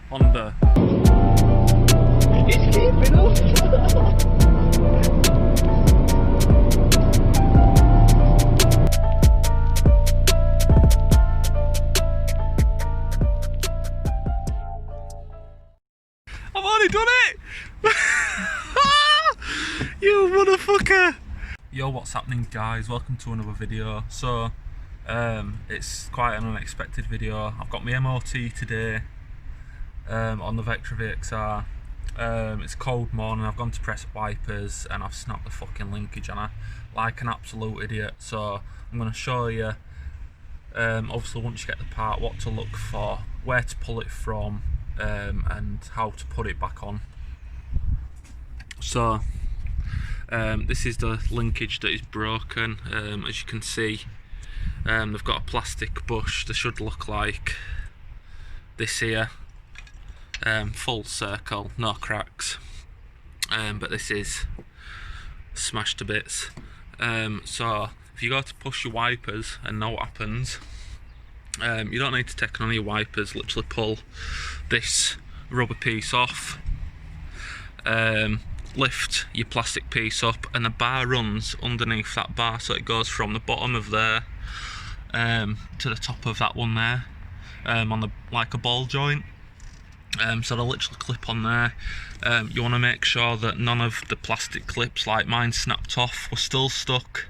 Honda. It's keeping up. I've already done it! You motherfucker! Yo, what's happening, guys? Welcome to another video. So, it's quite an unexpected video. I've got my MOT today on the VECTRA VXR. It's a cold morning, I've gone to press wipers and I've snapped the fucking linkage and I like an absolute idiot. So, I'm going to show you, obviously once you get the part, what to look for, where to pull it from, and how to put it back on. So this is the linkage that is broken. As you can see, they've got a plastic bush. They should look like this here, full circle, no cracks, but this is smashed to bits. So if you go to push your wipers and know what happens, you don't need to take on your wipers, literally pull this rubber piece off, lift your plastic piece up, and the bar runs underneath that bar, so it goes from the bottom of there to the top of that one there, on the like a ball joint. So they'll literally clip on there. You want to make sure that none of the plastic clips, like mine snapped off, were still stuck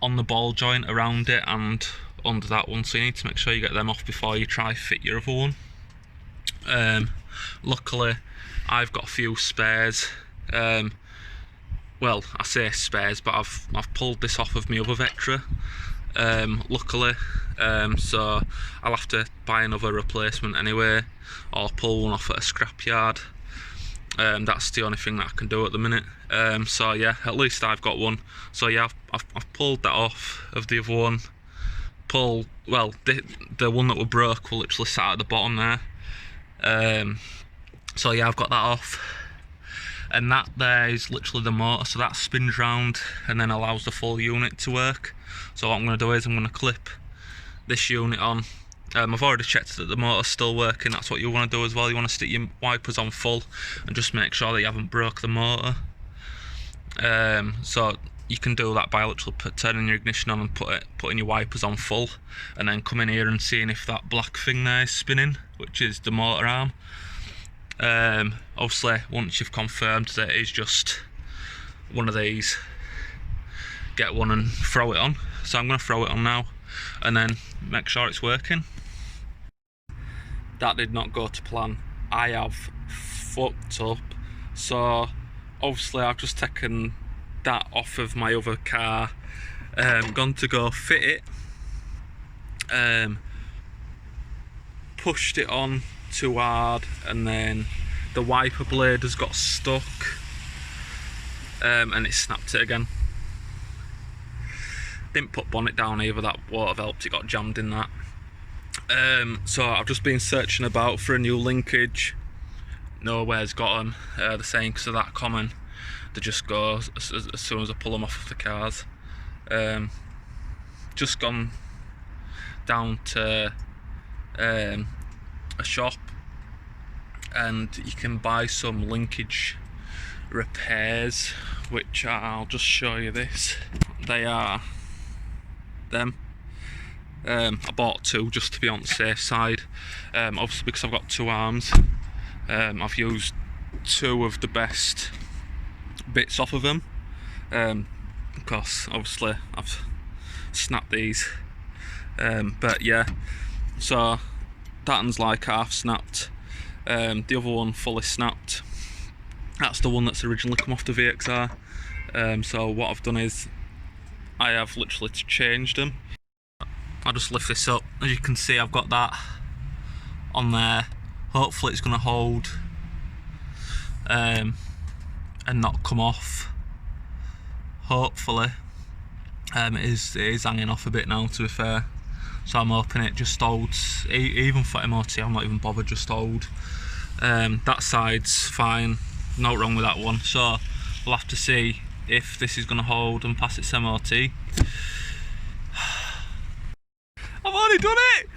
on the ball joint around it and under that one, so you need to make sure you get them off before you try fit your other one. Luckily I've got a few spares. Well, I say spares, but I've pulled this off of my other VECTRA, luckily, so I'll have to buy another replacement anyway, or pull one off at a scrapyard. That's the only thing that I can do at the minute. So yeah, at least I've got one. So yeah, I've pulled that off of the other one. Well, the one that were broke will literally sat at the bottom there. So yeah, I've got that off, and that there is literally the motor, so that spins round and then allows the full unit to work. So what I'm going to do is I'm going to clip this unit on. I've already checked that the motor's still working. That's what you want to do as well. You want to stick your wipers on full and just make sure that you haven't broke the motor. So you can do that by literally turning your ignition on and putting your wipers on full, and then coming here and seeing if that black thing there is spinning, which is the motor arm. Obviously once you've confirmed that it is just one of these, get one and throw it on. So I'm going to throw it on now and then make sure it's working. That did not go to plan. I have fucked up. So obviously I've just taken that off of my other car, gone to go fit it, pushed it on too hard, and then the wiper blade has got stuck, and it snapped it again. Didn't put bonnet down either, that would have helped, it got jammed in that. So I've just been searching about for a new linkage. Nowhere's got them. They're saying because of that common, they just go as soon as I pull them off of the cars. Just gone down to a shop, and you can buy some linkage repairs, which I'll just show you this. They are them. I bought two just to be on the safe side. Obviously because I've got two arms, I've used two of the best bits off of them, because obviously I've snapped these, but yeah, so that one's like half snapped, the other one fully snapped. That's the one that's originally come off the VXR. So what I've done is I have literally changed them. I'll just lift this up. As you can see, I've got that on there. Hopefully it's going to hold and not come off. Hopefully. It is hanging off a bit now, to be fair. So I'm hoping it just holds. Even for MOT, I'm not even bothered, just hold. That side's fine, no wrong with that one. So we'll have to see if this is going to hold and pass its MOT. I've already done it!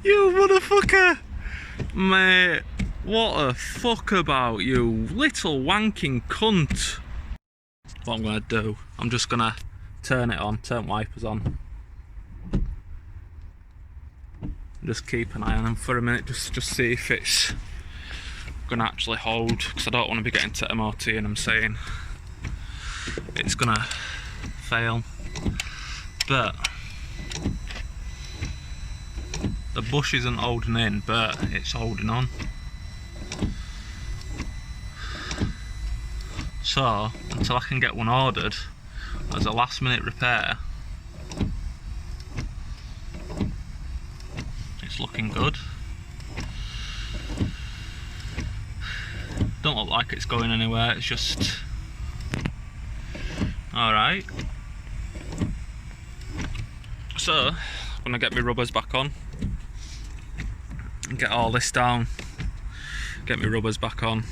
You motherfucker! Mate, what a fuck about, you little wanking cunt. What I'm gonna do, I'm just gonna turn it on, turn wipers on. Just keep an eye on them for a minute, just see if it's gonna actually hold, because I don't want to be getting to MOT and I'm saying it's gonna fail. But the bush isn't holding in, but it's holding on. So until I can get one ordered as a last minute repair, it's looking good. Don't look like it's going anywhere, it's just alright. So I'm gonna get my rubbers back on and get all this down, get my rubbers back on.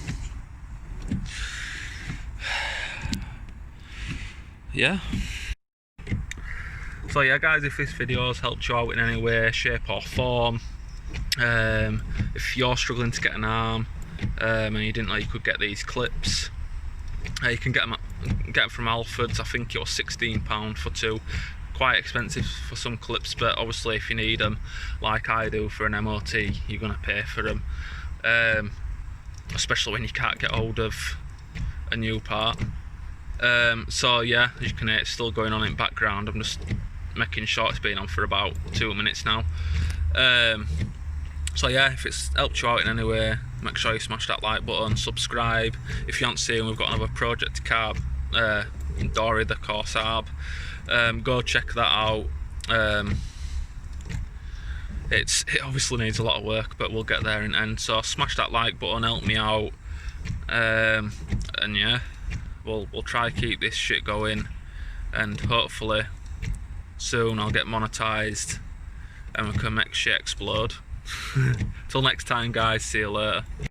Yeah. So yeah guys, if this video has helped you out in any way, shape or form, if you're struggling to get an arm and you didn't know you could get these clips, you can get them from Alfred's. I think you're £16 for two. Quite expensive for some clips, but obviously if you need them like I do for an MOT, you're going to pay for them, especially when you can't get hold of a new part. So yeah, as you can hear, it's still going on in background. I'm just making sure it's been on for about 2 minutes now. So yeah, if it's helped you out in any way, make sure you smash that like button, subscribe. If you haven't seen, we've got another project car in Dory, the CORSA B. Go check that out. It obviously needs a lot of work, but we'll get there in the end. So smash that like button, help me out, and yeah, we'll try to keep this shit going, and hopefully soon I'll get monetized and we can make shit explode. Till next time guys, see you later.